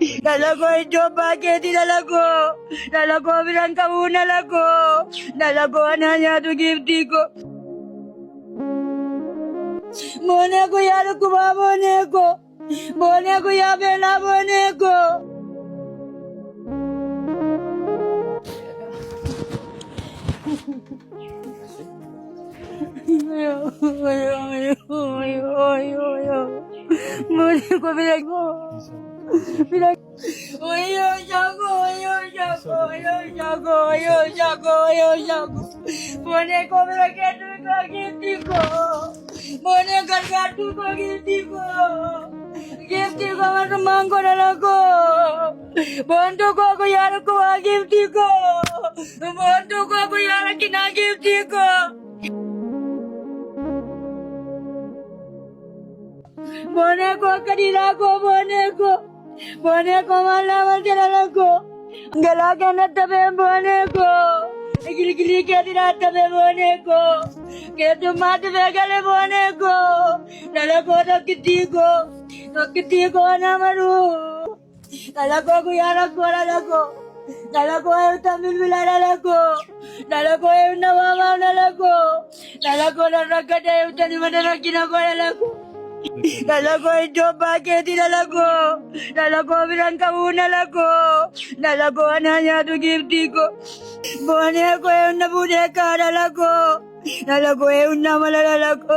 Dalago ijoba keti dalago bilang kamu dalago ananya tu gifti ko. Mone ko yaro ko ba mone ko ya bela mone ko. Ayo. Mone ko bilang ko. Bilang, ayo jago. Mone ko bilang ketu ko gifti ko. Mone gargatu ko gifti ko. Gifti ko masumang ko dalago. Bantu ko ako yaro ko gifti ko. Bantu ko ako yaro kina gifti ko. Mone ko kadila ko mone ko malaman sila ko. Galaga na tabi mone ko. Gili kaya na tabi mone ko. Kaya tumati begale mone ko. Dalago nakiti ko na maru. Dalago ko yara ko dalago. Dalago ay tamil bila dalago. Dalago ay nawama dalago. Dalago na ragada ay utani madalagina ko dalago. Dalago ijoba keti dalago bilang kamu dalago ananya tu gifti ko. Bone ko una budeka dalago una mala dalago.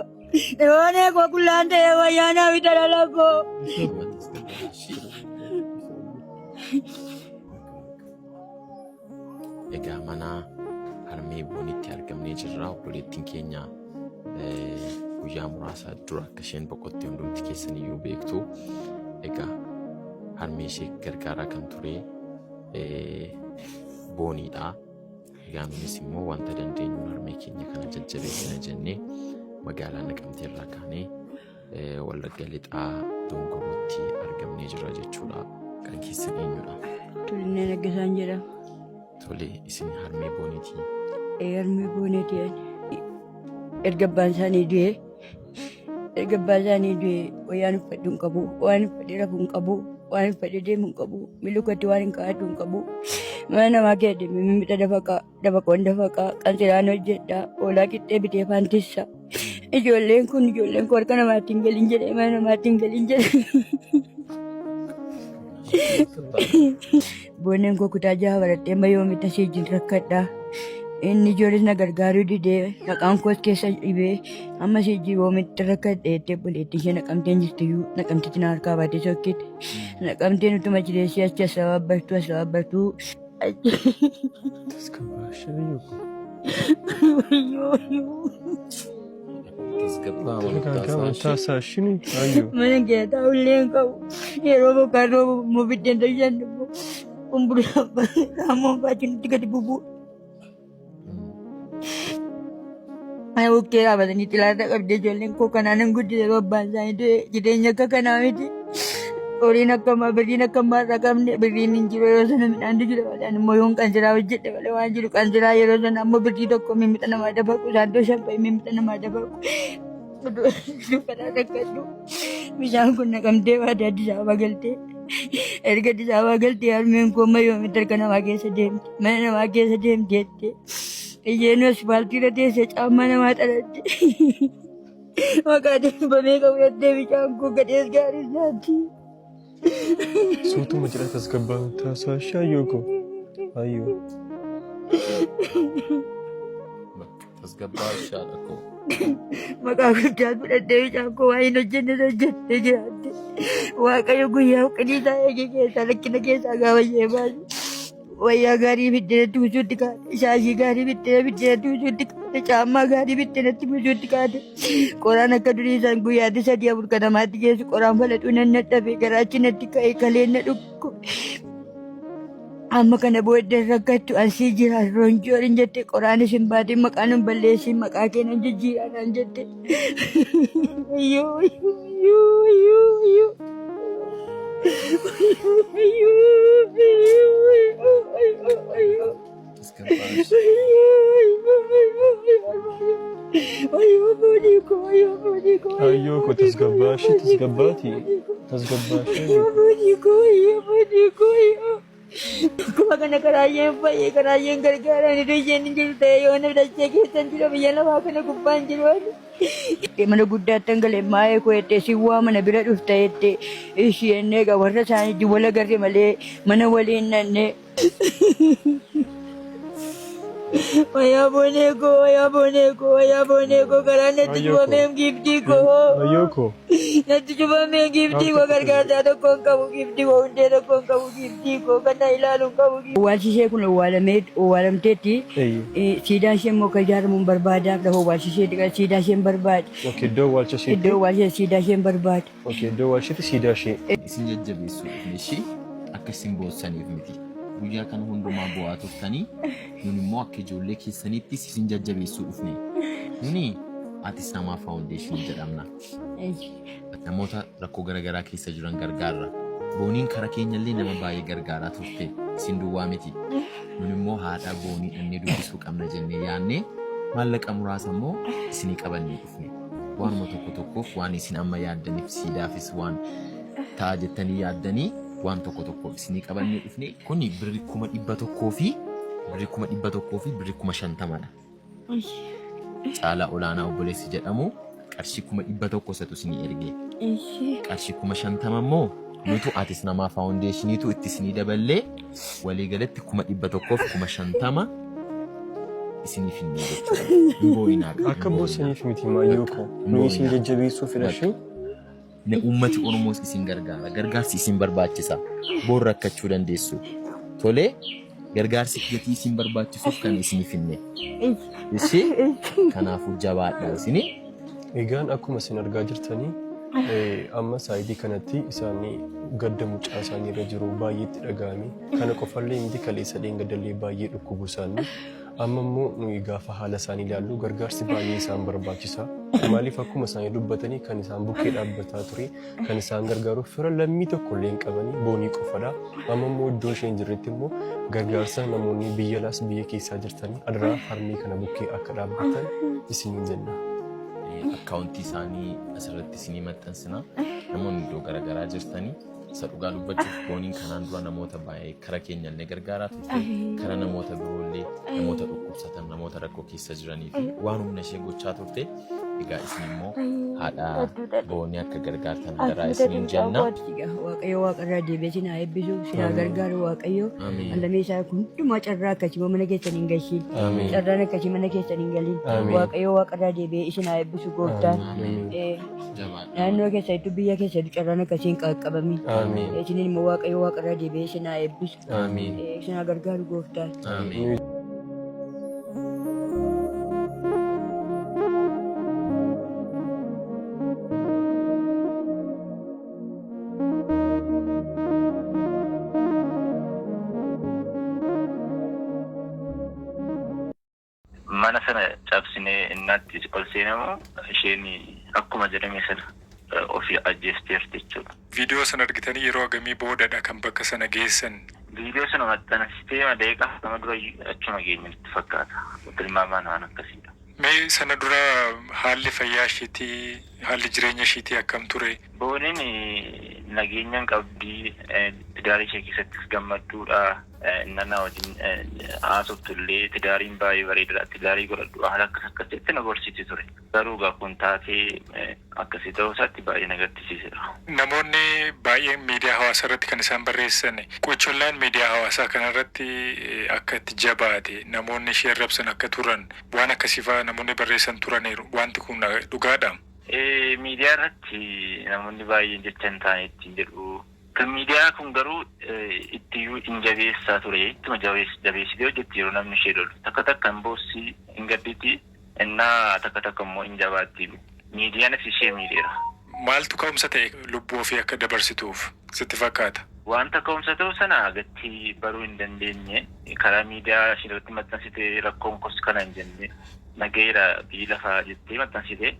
Bone ko kulante wayana vita dalago. Egaa mana harmee boonitti argamnee jirra. Obboleettiin keenya guyyaa muraasa dura akka isheen boqottee hundumti keessaniyyuu beektu. Egaa harmee ishee gargaaraa kan ture booniidha. Egaa nunis immoo wanta dandeenyu harmee keenya kana jajjabeessina jennee magaalaa Naqamtee irraa kaanee Wallagga Lixaa Dongorootti argamnee jirra jechuudha. Kan keessan eenyudha? Tulinee Naggasaan jedhama. Tole, isin harmee booniiti? Harmee booniiti. Erga abbaan isaanii du'e waan uffadhu hin qabu, waan uffadhee rafuu hin qabu, waan uffadhee deemuu hin qabu, milukkatti waan hin kaa'adhu hin qabu. Mana namaa kee deeme mimmixa dafaqoon dafaqaa qansiraan hojjedha, hoolaa qixxee bitee faantissa. Ijoolleen kun harka namaatti hin galin jedhee mana namaatti hin galin jedhee. Booneen koo kutaa jaha baradhee mayyoomitta siijin rakkadha. Inni ijoolles na gargaaruu didee naqaan koos keessa dhibee amma siijii boomitti rakkadhee itti buleetti ishee Naqamteen jirtiyyuu Naqamteetti na harkaa baatee sokkite. Naqamteen utuma jireessii achi as baabbartuu. Mana keetaa ulleen qabu yeroo bokkaan roobu immoo biddeen tolchan dhibbu kumburaa raammoon baachuun gadi bubu. Mana bukkee dhaabatanii xilaata qabdee ijoolleen koo kanaan guddise abbaan isaanii jireenya akka kanaa miti. Horiin akkamaa birriin akkamaa irraa qabne birriin hin jiru yeroo sana midhaantu jira walaan immoo yoon qansiraa hojjedhe malee waan jiru qansiraa yeroo sana ammoo birrii tokko mimmixa namaa dabaqu saantoo shabba'i mimmixa namaa dabaqu. Dukkanaa rakkadhu. Bishaan kun Naqamtee baatee Addis Ababaa galtee. Erga Addis Ababaa galtee harmeen koo mayyoomitti harka namaa keessa deemte. Mana namaa keessa deemte jettee. Iyyeen asfaaltii irra teessee caammaa namaa xalatte. Maqaa deebifamee qabu jettee bishaan koo gadhees gaarii isaati. Suutuma jedha tasgabbaan taasaa shaayyoo koo. Ayyoo. Tasgabbaa shaadha koo. Maqaa guddaan fudhattee bishaan koo waa hin hojjenne hojjettee jiraatte. Waaqayyo guyyaa qinii isaa eegee keessaa lakkina keessaa gaafayyee baase. Wayyaa gaarii biddeetti buusuutti kaate. Shaashii gaarii biddeetti buusuutti kaate. Caammaa gaarii biddeetti buusuutti kaate. Qoraan akka durii isaan guyyaatti 3-4 kan namaatti geessu qoraan falaxuu nan dadhabe garaachi natti ka'e kaleen na dhukku. Amma kana booddee rakkattu ansii jira ronjoon jette qoraanis hin baatin maqaan hin balleessin maqaa keenan jijjiiraan jette. Ayyoo ko tasgabbaati. Kuma kana karaayeen fayyee karaayeen gargaaraan iddoo isheen hin jiru ta'e yoo namni dachee keessan jira biyya lafaa kana gubbaan jiru mana guddaatti hangalee maa'ee koo jettee si waa mana bira dhufta jettee isheen egaa warra isaanii wal agarre malee mana waliin nanne. Waya boneko karaan natti cufamee giftii koo. Ayoko. Natti cufamee giftii koo gargaarsaa tokko hin qabu giftii koo hundee tokko hin qabu giftii koo kana ilaalu hin qabu. Owwaalchishee kun owwaalamteetti siidaan ishee immoo kan ijaaramuun barbaadaaf lafa owwaalchishee siidaa isheen barbaade. Iddoo owwaalchishee siidaa isheen barbaade. Iddoo owwaalchisheetti siidaa ishee. Isin jajjabeessu ishii akka isin boossaniif miti. Guyyaa kana hundumaa bu'aa turtanii nun immoo akka ijoollee keessaniitti isin jajjabeessuu dhufne. Nuni Atis Namaa Foundation jedhamna. Namoota rakkoo garaagaraa keessa jiran gargaarra. Booniin karaa keenyallee nama baay'ee gargaaraa turte isin duwwaa miti. Nun immoo haadha boonii dhannee dubbisuu qabna jennee yaadne maallaqa muraasa immoo isinii qabannee dhufne. Waanuma tokkoof waan isin amma yaaddaniif siidaafis waan ta'a jettanii yaaddanii waan tokko isinii qabannee dhufne kuni birri 100 fi birri 50,000 Caalaa olaanaa obboleessi jedhamu qarshii 100 isatu isinii erge. Qarshii 50,000 immoo nutu Atis Namaa Foundationiitu itti isinii daballee walii galatti 100 fi 50,000 isinii finnee jechuudha. Boo'inaa qaba. Akka boossaniif miti maayyoo nu isin jajjabeessuu fedhashee. Ne ummati Oromoos isin gargaara. Gargaarsi isin barbaachisa. Boor rakkachuu dandeessu. Tolee gargaarsi gatii isin barbaachisuuf kan isin finne. Ishee kanaafuu jabaadha isini. Egaan akkuma isin argaa jirtanii amma saayidii kanatti isaanii gadda mucaa isaanii irra jiru baay'eetti dhaga'ame. Kana qofallee miti kaleessa dheengadallee baay'ee dhukkubu isaanii. Amma immoo nuyi gaafa haala isaanii ilaallu gargaarsi baay'ee isaan barbaachisa. Maaliif akkuma isaanii dubbatanii kan isaan bukkee dhaabbataa ture kan isaan gargaaruuf fira lammii tokkollee hin qabanii boonii qofadha. Amma immoo iddoo isheen jirretti immoo gargaarsa namoonni biyya alaas biyya keessaa jirtanii adaraa harmee kana bukkee akka dhaabbatan isiniin jenna. Akkaawuntii isaanii asirratti isinii maxxansina. Namoonni iddoo garaagaraa jirtanii isa dhugaa dubbachuuf booniin kanaan dura namoota baay'ee karaa keenyallee gargaaraa turte karaa namoota biroollee namoota dhukkubsatan namoota rakkoo keessa jiranii fi waan humna ishee gochaa turte. Egaa isin immoo haadha boonii akka gargaartan garaa isiniin jenna. Waaqayyo waaqarraa deebi'ee haa eebbisu sinaa gargaaru waaqayyo. Allamee isaa hundumaa carraa akkasii mana keessan hin galchiin. Carraan akkasii mana keessan hin galin. Waaqayyo waaqarraa deebi'ee isin haa eebbisu gooftaan. Naannoo keessattuu biyya keessattuu carraan akkasii hin qaqqabamin. Isiniin immoo waaqayyo waaqarraa deebi'ee isin haa eebbisu. Isin haa gargaaru gooftaan. Mana sana cabsine innatti ol seenamu isheen akkuma jedhame sana ofii ajjeesteerti jechuudha. Viidiyoo sana argitanii yeroo agamii boodadha kan bakka sana geessan. Viidiyoo sana maxxansitee madeeqa nama dura achuma geenyatti fakkaata. Tilmaamaan waan akkasiidha. Mee sana dura haalli fayyaa isheetii haalli jireenya isheetii akkam ture? Booniin nageenyaan qabdii tidaarii ishee keessattis gammadduudha. Nana wajjin haasoftuullee tidaariin baay'ee bareedaadha. Tidaarii godhadhu haala akkasitti na gorsiiti ture. Garuu kun taatee akkasii ta'uu isaatti baay'ee na gaddisiiseera. Namoonni baay'een miidiyaa hawaasaa irratti kan isaan barreessan qochollaan miidiyaa hawaasaa kanarratti akka itti jabaate namoonni ishee arrabsan akka turan waan akkasiifaa namoonni barreessan turaniiru. Wanti kun dhugaadha. Miidiyaa irratti namoonni baay'een jecha hin taane ittiin jedhu. Kan miidiyaa kun garuu ittiyuu hin jabeessaa ture. Ittuma jabeessitee hojjetti yeroo namni ishee lolu. Takka takkaan boossi hin gadditi. Innaa takka immoo hin jabaatti. Miidiyaanis ishee miidheera. Maaltu ka'umsa ta'e lubbuu ofii akka dabarsituuf sitti fakkaata? Wanta ka'umsa ta'u sana gatti baruu hin dandeenye. Karaa miidiyaa ishee irratti maxxansitee rakkoon kos kana hin jenne. Nageera biyyi lafaa jettee maxxansitee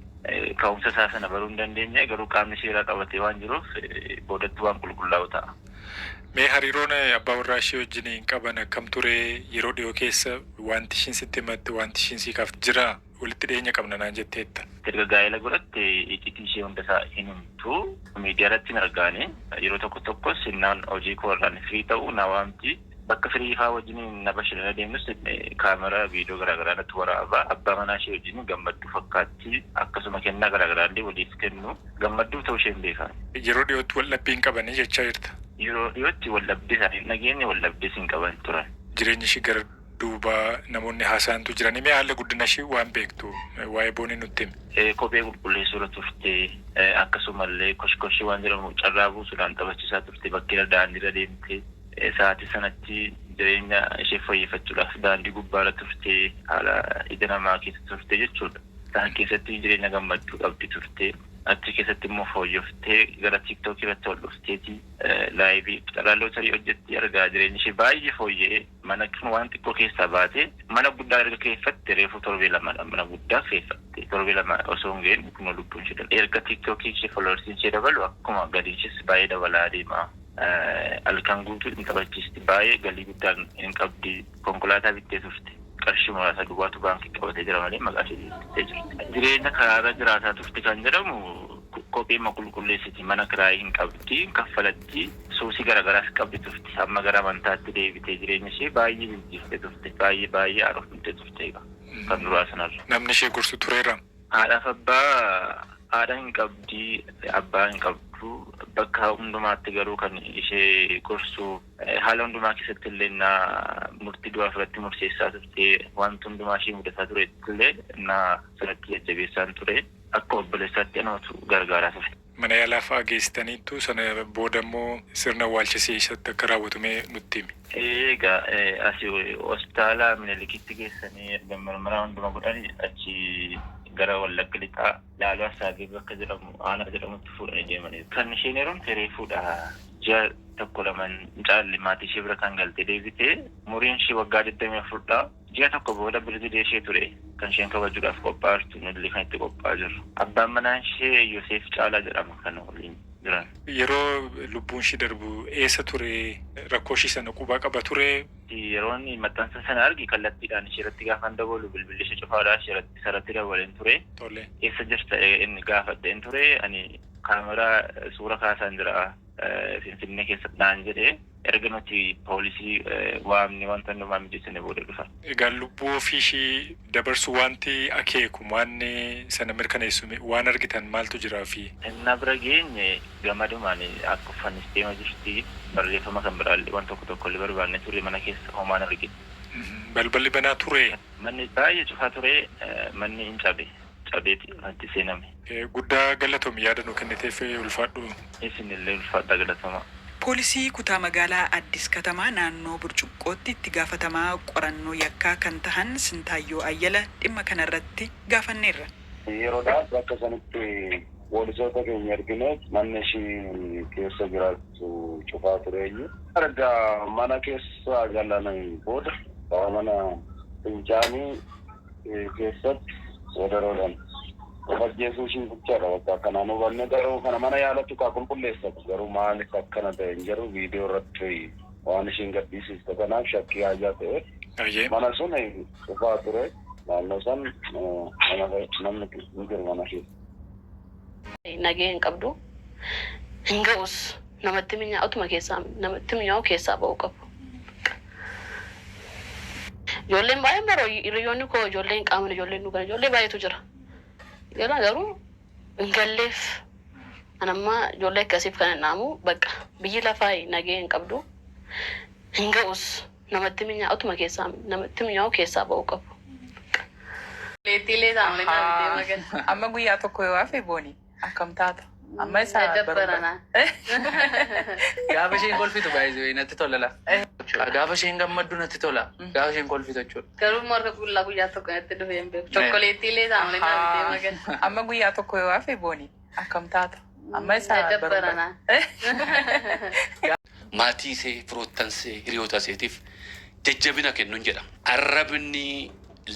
ka'umsa isaa sana baruu hin dandeenye. Garuu qaamni seeraa qabatee waan jiruuf boodatti waan qulqullaa'u ta'a. Mee hariiroon abbaa warraa ishee wajjin qaban akkam ture yeroo dhiyoo keessa wanti ishiin sitti himatte wanti ishiin siikaaf jira walitti dhiyeenya qabna naan jetteetta. Erga gaa'ela godhatte iccitii ishee hundasaa hin himtu miidiyaa irratti hin argaane yeroo tokkos innaan hojii koorraan firii ta'uu na waamti. Bakka firii faa wajjin na bashannana deemnus kaameraa viidiyoo garaagaraa natti waraaba. Abbaa manaa ishee wajjin gammadduu fakkaatti akkasuma kennaa garaagaraa illee waliif kennu gammadduu ta'uu ishee hin beekan. Yeroo dhiyootti waldhabbii hin qabanii jechaa jirta. Yeroo dhiyootti waldhabbii isaanii nageenya waldhabbii hin qaban turan. Jireenyi ishii gara duubaa namoonni haasaantu jiranii mee haala guddina ishii waan beektu waa'ee boonii nutti himi. Kophee qulqulleessuu turte akkasumallee koshkoshii waan jedhamu carraa buusuudhaan taphachiisaa turte bakkee daandiirra deemte sa'aatii sanatti jireenya ishee fooyyeffachuudhaaf daandii gubbaarra turte haala ija namaa keessa turte jechuudha. Isaan keessatti jireenya gammachuu qabdi turte. Achi keessatti immoo fooyyoftee gara TikTok irratti ol dhufteeti laayivii xalaaloota hojjetti argaa jireenyi ishee baay'ee fooyya'ee mana waan xiqqoo keessaa baate mana guddaa erga keeffatte reefu torbee lamadha mana guddaa keeffatte torbee lama osoo hin geenye kunoo lubbuun ishee erga TikTok ishee followersiin ishee dabalu akkuma galiin ishees baay'ee dabalaa deema. Halkan guutuu hin taphachiisti baay'ee galii guddaan hin qabdi konkolaataa bittee turte. Qarshii muraasa duwwaatu baankii qabatee jira malee maqaa ishee bittee jirti. Jireenya karaarra jiraataa turte kan jedhamu kophee qulqulleessiti mana kiraayii hin qabdi kaffalatti suusii garagaraas qabdi turte amma gara amantaatti deebitee jireenya ishee baay'ee jijjiirtee turte baay'ee haaromfamtee turte kan duraa sanarra. Namni ishee gorsu tureera. Haadhaaf abbaa haadha hin qabdi abbaa hin qabdu bakka hundumaatti garuu kan ishee gorsu haala hundumaa keessatti illee murtii du'aa irratti murteessaa turte wanti hundumaa ishee mudataa ture illee sanatti jajjabeessaan ture akka obboleessaatti anatu gargaaraa ture. Mana yaalaa fa'aa geessitaniittu sana booda immoo sirna awwaalchisee isatti akka raawwatamee nutti himi. Egaa asii hospitaala Minilikitti geessanii erga mirmiraa hundumaa godhanii achi gara Wallagga Lixaa Laaloo Asaabii bakka jedhamu aanaa jedhamutti fuudhanii deemanii. Kan isheen heerumte reefuudha. Ji'a tokko lamaan caalli maatii ishee bira kan galtee deebitee umuriin ishee waggaa 24dha. Ji'a tokko booda birthday ishee ture kan isheen kabajuudhaaf qophaa'aa jirtu nullee kan itti qophaa'aa jirru. Abbaan manaa ishee Yoseef Caalaa jedhama kan waliin jiran. Yeroo lubbuun ishee darbu eessa ture rakkoo ishee sana qubaa qaba ture. Yeroo inni maxxansa sana argi kallattiidhaan ishee irratti gaafan dabalu bilbilli ishee cufaadhaa ishee irratti sarratti dabaleen ture. Tole. Eessa jirta inni gaafadheen ture ani kaameraa suura kaasaan jira Finfinnee keessatti naan jedhee erga nuti poolisii waamni wanta nu maamjisne booda dhufa. Egaa lubbuu ofii ishee dabarsu wanti akeeku waanni sana mirkaneessu waan argitan maaltu jiraa fi. Na bira geenye gamadumaan akka uffannis deema jirti barreeffama kan biraallee waan tokko illee barbaanne ture mana keessa homaan argite. Balballi banaa ture. Manni baay'ee cufaa ture manni hin cabeeti wanti seename. Guddaa galatoomii yaada nu kenniteef ulfaadhu. Isinillee ulfaadhaa galatooma. Poolisii kutaa magaalaa Addis Katamaa naannoo Burcuqqootti itti gaafatamaa qorannoo yakkaa kan tahan Sintaayyoo Ayyala dhimma kanarratti gaafanneerra. Yeroodhaaf bakka sanatti poolisoota keenya argine manni ishii keessa jiraattu cufaa tureenyu. Erga mana keessa galan booda mana fincaanii keessatti wadaroodhaan Jeesuu ishii guddaadha bakka kanaan hubanne garuu kana mana yaalatti kaa qulqulleessatu garuu maaliif akkana ta'e hin jiru viidiyoo irratti waan ishiin gadhiisiste kanaaf shakkii haajaa ta'e mana sun cufaa ture naannoo san namni hin jiru mana keessa. Nagee hin qabdu hin ga'us namatti mi'aawutuma keessaa ba'uu qabu. Ijoolleen baay'een baroo hiriyoonni koo ijoolleen qaamni ijoolleen dhugan ijoollee baay'eetu jira. Garuu hin galleef anamma ijoollee akkasiif kan naamu bakka biyyi lafaa nagee hin qabdu hin ga'us namatti mi'aawu keessaa ba'uu qabu. Leettiilee taa'amanii naannoo deemaa amma guyyaa tokko yoo hafe booni akkam taata amma isaa dabbarana. Gaafa isheen kolfitu baay'ee natti tola la. Gaafa isheen gammaddu natti tola. Gaafa isheen kolfitu jechuudha. Garuu morka qullaa guyyaa tokko natti dhufee hin beeku. Chokkoleettiilee taa'amanii naannoo deemaa amma guyyaa tokko yoo hafe booni akkam taata amma isaa dabbarana. Maatii ishee firoottan ishee hiriyoota isheetiif jajjabina kennuun jedhama. Arrabni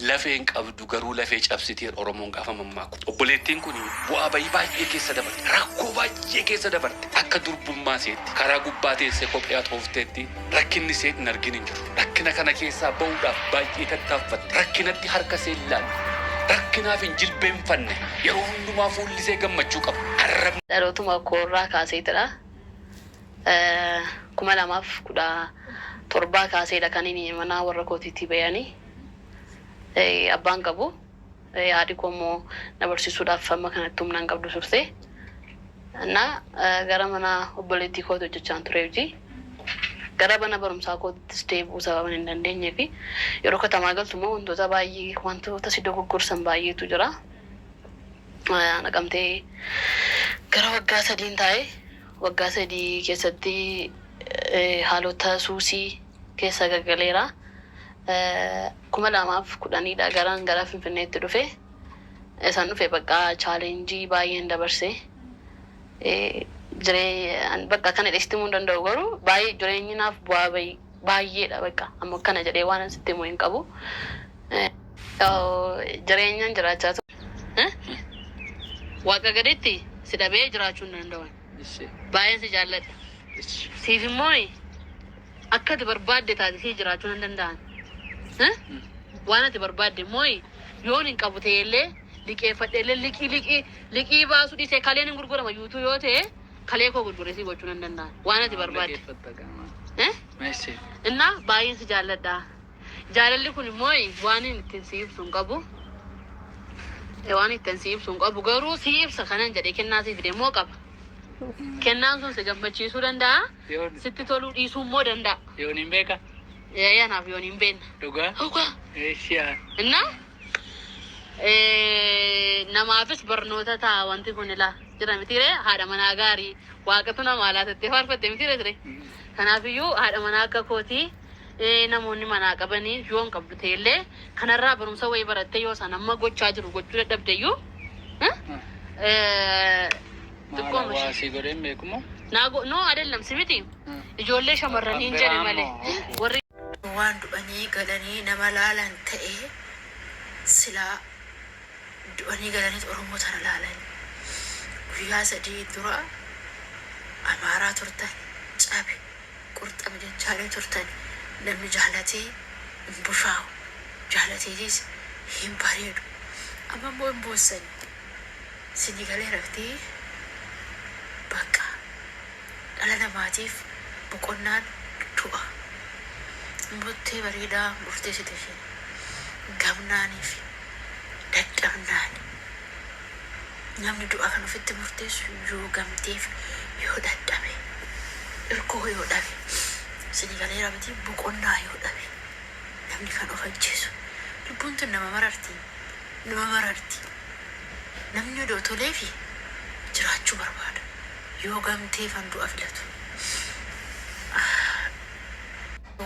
lafeen qabdu garuu lafee cabsitee Oromoon gaafa mammaaku. Obboleettiin kun bu'aa baay'ee keessa dabarte. Rakkoo baay'ee keessa dabarte. Akka durbummaa isheetti karaa gubbaa teessee kophee toofteetti rakkinni ishee hin argin hin jiru. Rakkina kana keessaa ba'uudhaaf baay'ee tattaaffatte. Rakkinatti harka ishee ilaalle. rakkinaaf hin jilbeenfanne yeroo hundumaa fuullisee gammachuu qaba. Arrabni dhalootuma koorraa kaaseetidha. 2017 kaaseedha kan inni mana warra kootiitti bayanii. Abbaan qabu. Haadhi koo immoo na barsiisuudhaaf amma kanatti humnaan qabdu turte. Gara mana obboleettii kootu hojjechaan tureefi gara mana barumsaa kootis deebi'uu sababa hin dandeenyee fi yeroo katamaa galtu immoo wantoota si dogoggorsan baay'eetu jira. Naqamtee gara waggaa 3 taa'e waggaa 3 keessatti haalota suusii keessa gaggaleera. 2010 gara Finfinneetti dhufe. Isaan dhufe bakka chaalenjii baay'een dabarse. Bakka kana dheestimuu hin danda'u garuu baay'ee jireenyi naaf bu'aa baay'eedha bakka amma kana jedhee waan asitti himuu hin qabu. Jireenyaan jiraachaa ture. Waaqa gaditti si dhabee jiraachuu hin danda'u. Baay'een si jaalladha. Siif immoo akka ati barbaadde taatee jiraachuu hin danda'an. Waan ati barbaadde immoo yoon hin qabu ta'ellee liqeeffadheellee liqii baasuu dhiisee kaleen hin gurgurama yuutuu yoo ta'e kalee koo gurgureesii gochuu hin danda'an. Waan ati barbaadde. Innaa baay'een si jaalladha. Jaalalli kun immoo waan ittiin si ibsu hin qabu. Waan ittiin si ibsu hin qabu garuu si ibsa kanan jedhee kennaa si fide immoo qaba. Kennaan sun si gammachiisuu danda'a. Sitti toluu dhiisuu immoo danda'a. Yoon hin beeka. Yaanaaf yoon hin beekna. Dhugaa. Innaa namaafis barnoota ta'a wanti kun ilaa jira mitiiree haadha manaa gaarii waaqatu namaa laatattee faarfatte mitiiree ture. Kanaafiyyuu haadha manaa akka kootii namoonni manaa qabanii yoo hin qabdu ta'ellee kanarraa barumsa wayii barattee yoo isaan amma gochaa jiru gochuu dadhabdeyyuu xiqqoo Waasii godheen beekumoo? noo adeellam si miti ijoollee shamarranii hin jedhe malee warri waan du'anii galanii nama laalan ta'ee silaa du'anii galanii Oromoo tana laalan guyyaa 3 dura amaaraa turtan cabe qurxame jechaalee turtan namni jaalatee hin bushaa'u jaalateetis hin bareedu amma immoo hin boossan sini galee raftee bakka dhala namaatiif boqonnaan du'a murtee bareedaa murteessite isheen gamnaanii fi dadhabnaan namni du'a kan ofitti murteessu yoo gamteef yoo dadhabe irkoo yoo dhabe sini galee raftee boqonnaa yoo dhabe namni kan of ajjeesu lubbuun tun nama mararti namni odoo tolee fi jiraachuu barbaada yoo gamtee fan du'a filatu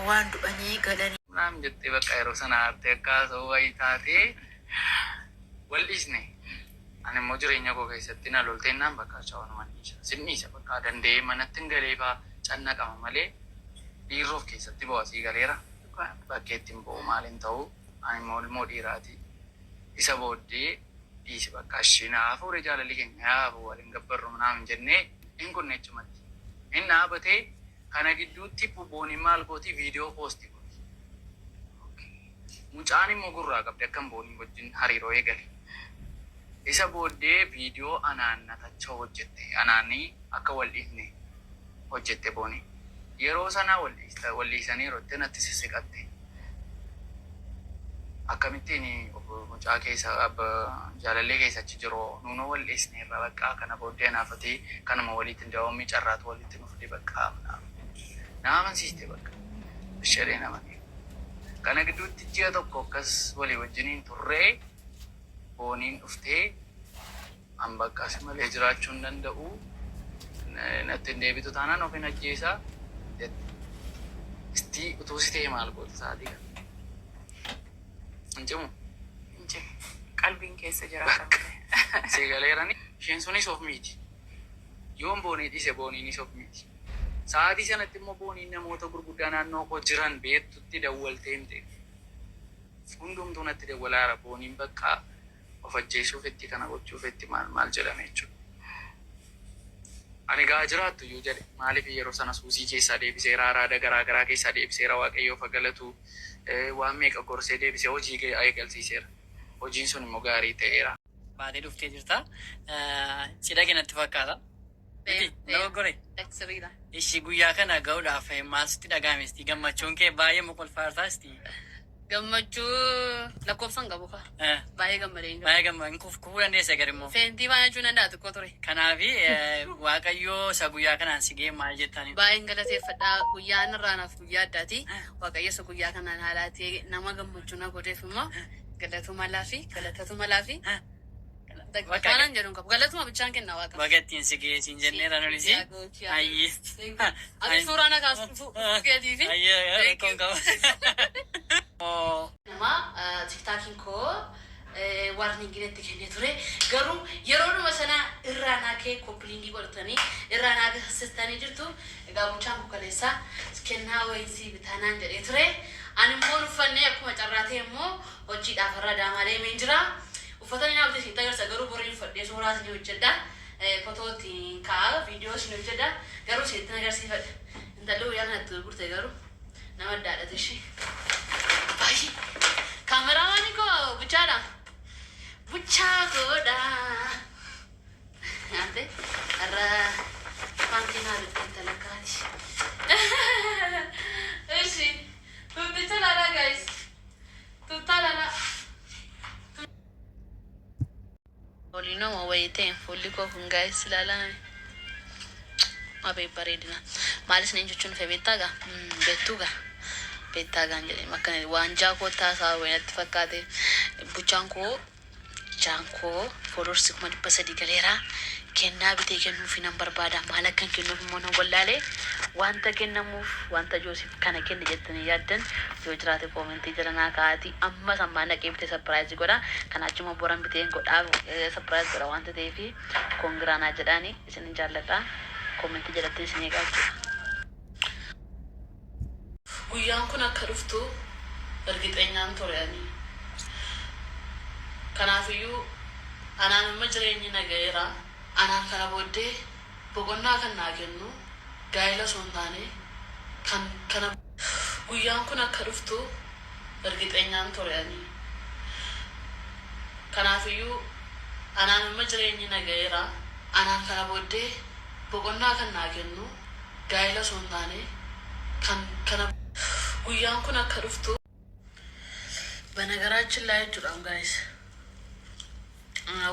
waan du'anii galanii Naam jettee bakka yeroo sana haartee akka haasa'uu wayii taatee wal dhiisne. Ani immoo jireenya koo keessatti na lolteennaan bakka chaawwanuman dhiisa. Simmiisa bakka danda'ee manatti hin galee fa'aa cannaqama malee dhiirroof keessatti bo'asii galeera. Bakkeetti hin bo'u maaliin ta'u ani immoo ilmoo dhiiraati. Isa booddee dhiisi bakka isheen hafuure jaalalli keenya haafuu waliin gabbarru naam hin jennee hin kunne jechumatti. Inni dhaabatee kana gidduutti booniin maal gooti viidiyoo poostii gooti. Mucaan immoo gurraa qabdi akkam booniin wajjin hariiroo eegale. Isa booddee viidiyoo anaannatacha hojjette. Anaanii akka wal dhiifne hojjette booniin. Yeroo sana wal dhiisanii yerootti natti sissiqatte. Akkamittiin mucaa keessa jaalallee keessachi jiru nuunoo wal dhiisne irra bakka kana booddee naafatee kanuma walitti daawwamii carraatu walitti nuuf bakka nama amansiiste bakka ishee namani. Kana gidduutti ji'a tokko akkas walii wajjiniin turree booniin dhuftee an bakkaas malee jiraachuu hin danda'u natti hin deebitu taanaan of hin ajjeesaa istii utuu si ta'e maal goota sa'aatii kana. Injimu. Qalbiin keessa jira. Segaleerani isheen sunis of miti. Yoon boonii dhiise booniinis of miti. Sa'aatii sanatti immoo booniin namoota gurguddaa naannoo koo jiran beektutti dawwaltee himte. Hundumtuu natti dawwalaara booniin bakka of ajjeesuuf itti kana gochuuf itti maal jedhame jechuudha. Ani gaa jiraattu iyyuu jedhe maaliif yeroo sana suusii keessaa deebiseera araada garaagaraa keessaa deebiseera waaqayyoof galatu waan meeqa gorsee deebisee hojii eegalsiiseera. hojiin sun immoo gaarii ta'eera. Baatee dhuftee jirta. Cidha kanatti fakkaata. Dogoggore. Sirriidha. Ishii guyyaa kana ga'uudhaaf maal sitti dhaga'ame? Gammachuun kee baay'ee mokolfaartaa. Gammachuu lakkoofsan qabu ka. Baay'ee gammadeen jira. Baay'ee gammadeen kufuu dandeessa garimmoo. Feentii baay'ee jechuun danda'a xiqqoo ture. Kanaafi Waaqayyoo isa guyyaa kanaan si ga'e maal jettani? Baay'een galateeffadha. Guyyaan irraanaaf guyyaa addaati. Waaqayyo isa guyyaa kanaan haalaatee nama gammachuu na godheef immoo galatuma laafi. Waanan jedhuun qabu. Galatuma bichaan kenna waaqa. Bagattiin si ga'e siin jenneera nolisi. Ayyee. Ati suuraa na kaasuuf keetiifi. Ayyee kun qaba. Nama tiktaakiin koo warninginetti kennee ture. Garuu yeroodhuma sana irraanaa kee kompiiliingii godhatanii irraanaa keessatti jirtu. Egaa bulchaan kokkaleessaa kennaa wayitii bitaanaan jedhee ture. Ani immoo uffannee akkuma carraatee immoo hojiidhaaf irra daamaa deemee jira. Uffatanii naaf isin agarsiisa garuu boriin uffadhee suuraa isin hojjedha. Fotootiin ka'aa viidiyoo isin hojjedha. Garuu isin agarsiifadha. Intalli guyyaa kanatti gurgurte garuu nama addaadha ishee. Baay'ee kaameraamaanii koo buchaadha. Buchaa godha. Ante irra paantiin haadha talakkaati. Ishi tutticha lala guys. Tutta lala. Olino mo wayite fulli ko kun guys lala. Abe bareedina. Maalis ne jechuun fe beettaga. Beettuga. Beettagaan jedhee makkan waanjaa koo taasaa wayatti fakkaate buchaan koo foolorsi 300 galeera. Kennaa bitee kennuufi nan barbaada. Maal akkan kennuuf immoo nan wallaalee wanta kennamuuf wanta Joosef kana kenne jettanii yaaddan yoo jiraate koomentii jala naa kaa'atii amma sammaa naqee bitee sarpiraayizi godha. Kana achuma boran biteen godhaaf sarpiraayizi godha wanta ta'eefi koongiraanaa jedhaanii isin jaalladha. Koomentii jalatti isin eegaa jechuudha. Guyyaan kun akka dhuftu ergixeenyaan tureanii. Kanaafiyyuu anaan amma jireenyi nagayeera. Anaan kana booddee boqonnaa kan naa kennu gaa'ela osoo hin taane kana guyyaan kun akka dhuftu ergixeenyaan tureanii. Kanaafiyyuu anaan amma jireenyi nagayeera. Anaan kana booddee boqonnaa kan naa kennu gaa'ela osoo hin taane kana guyyaan kun akka dhuftu በነገራችን ላይ ጁራም ጋይስ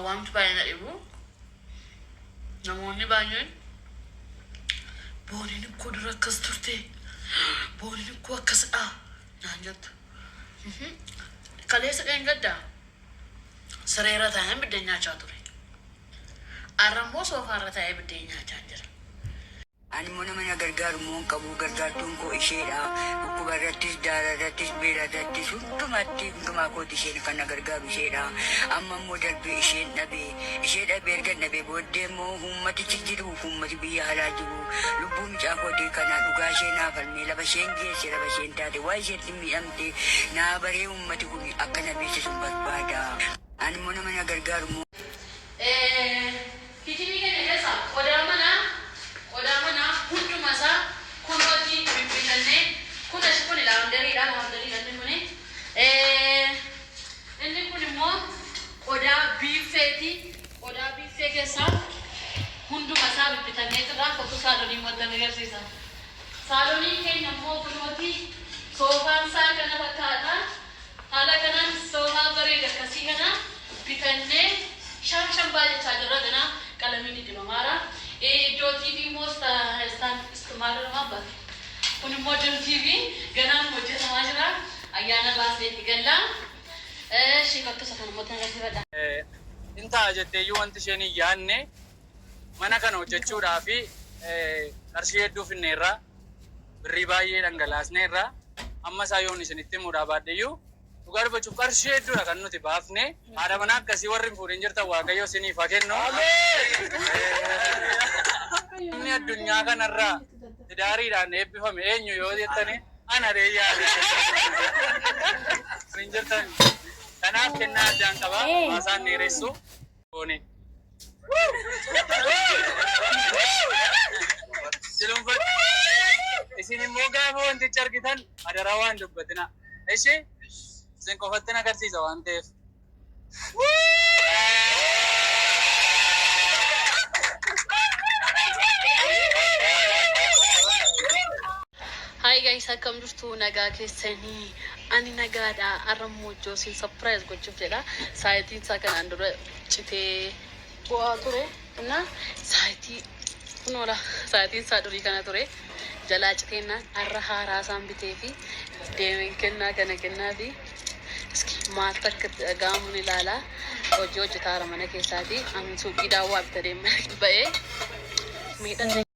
ዋምት ባይና ዲቡ namoonni baay'een booniin koo dura akkas turte booniin koo akkasidha naan jettu. Kaleessa dheengaddaa sireera taa'een biddeen nyaachaa ture. Arrammoo soofaarra taa'ee biddeen nyaachaa jira. Ani mana mana gargaaru moon qabu gargaartuun koo isheedha. Dhukkuba irrattis daara irrattis beela irrattis hundumaa kooti isheen kan na gargaaru isheedha. Amma immoo darbee isheen dhabee ishee dhabee erga dhabee booddee immoo uummatichi jiru uummati biyya alaa jiru lubbuu mucaa kootee kana dhugaa ishee naa falmee lafa isheen geesse lafa isheen taate waa isheetti miidhamte naa baree uummati kun akka na beeksisu barbaada. Ani mana mana gargaaru moo. Kijibii keenya keessa qodaa mana hundumasa kunooti bibbitannee kunas kun laawundariidha inni kun immoo qodaa biifeeti. Qodaa biifee keessa hundumasaa bibbitannee irraa foto saalonii wanta agarsiisa. Saalonii keenya immoo kunooti soofaan isaa kana fakkaata. Haala kanaan soofaa bareeda akkasii kana bitannee shan baay'achaa jirra gana qalamiin dibamaara. Iddoo TV immoo istaan istimaala namaa baate. Kun immoo TV ganaan hojjetamaa jira. Ayyaana baaseetti galla. Shiikattosa kan immoo tanarratti Intaa jetteeyyuu wanti isheen hin yaadne mana kana hojjechuudhaa fi qarshii hedduu finneerraa birrii baay'ee dhangalaasneerraa amma isaa yoon isinitti himuudhaa baadheyyuu dhugaa dubbachuuf qarshii hedduudha kan nuti baafne haadha manaa akkasii warri fuudhin jirtan waaqayyo isiniif haa kennu. Inni addunyaa kanarraa tidaariidhaan eebbifame eenyu yoo jettani ana reeyyaa hin jirtan. Kanaaf kennaa addaan qaba haasaan dheeressu goone. Isin immoo gaafa wanticha argitan adaraa waan dubbatina. Ishi isin qofatti agarsiisa waan ta'eef Hi guys, akkam jirtu nagaa keessanii. Ani nagaadha. Arrammoo Joosin surprise gochuuf jedha. Saayitiin isaa kanaan dura citee bu'aa ture. Na saayitii kunola saayitiin isaa durii kana ture. Jalaa citeennaan har'a haaraa isaan bitee fi deemeen kennaa kana kennaa fi maal akka dhaga'amuun ilaalaa. Hojii hojjetaa mana keessaati. Ani suuqii daawwaa bita deemaa ba'ee miidhagina